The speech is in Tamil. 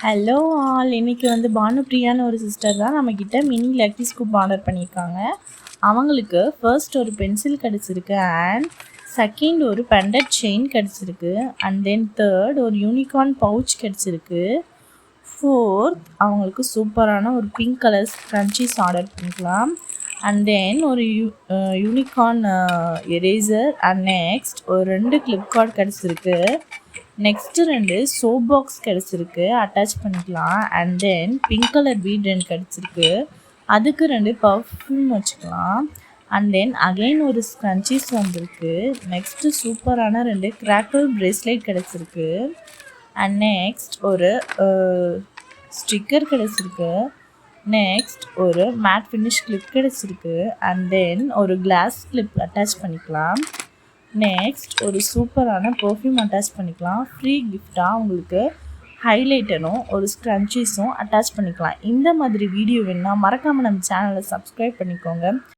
ஹலோ ஆல், இன்றைக்கி பானுப்ரியான்னு ஒரு சிஸ்டர் தான் நம்மக்கிட்ட மினி லக்கி ஸ்கூப் ஆர்டர் பண்ணியிருக்காங்க. அவங்களுக்கு ஃபர்ஸ்ட் ஒரு பென்சில் கிடச்சிருக்கு, அண்ட் செகண்ட் ஒரு பெண்டட் செயின் கிடச்சிருக்கு, அண்ட் தென் தேர்ட் ஒரு யூனிகார்ன் பவுச் கிடச்சிருக்கு. ஃபோர்த் அவங்களுக்கு சூப்பரான ஒரு பிங்க் கலர் ஸ்க்ரன்ச்சீஸ் ஆர்டர் பண்ணிக்கலாம், அண்ட் தென் ஒரு யூனிகார்ன் எரேசர், அண்ட் நெக்ஸ்ட் ஒரு 2 கிளிப் கார்டு கிடச்சிருக்கு. நெக்ஸ்ட்டு 2 சோப் பாக்ஸ் கிடச்சிருக்கு, அட்டாச் பண்ணிக்கலாம். And then pink colour beat 2 கிடச்சிருக்கு, அதுக்கு 2 பர்ஃப்யூம் வச்சுக்கலாம். அண்ட் தென் அகெயின் ஒரு ஸ்க்ரன்ச்சீஸ் வந்திருக்கு. நெக்ஸ்ட்டு சூப்பரான 2 கிராக்கல் பிரேஸ்லெட் கிடச்சிருக்கு. அண்ட் நெக்ஸ்ட் ஒரு ஸ்டிக்கர் கிடச்சிருக்கு. நெக்ஸ்ட் ஒரு மேட் ஃபினிஷ் கிளிப் கிடச்சிருக்கு. அண்ட் தென் ஒரு கிளாஸ் கிளிப் அட்டாச் பண்ணிக்கலாம். நெக்ஸ்ட் ஒரு சூப்பரான பர்ஃப்யூம் அட்டாச் பண்ணிக்கலாம். ஃப்ரீ கிஃப்டாக உங்களுக்கு ஹைலைட்டரும் ஒரு ஸ்க்ரன்ச்சீஸும் அட்டாச் பண்ணிக்கலாம். இந்த மாதிரி வீடியோ வேணுன்னா மறக்காமல் நம்ம சேனலை சப்ஸ்கிரைப் பண்ணிக்கோங்க.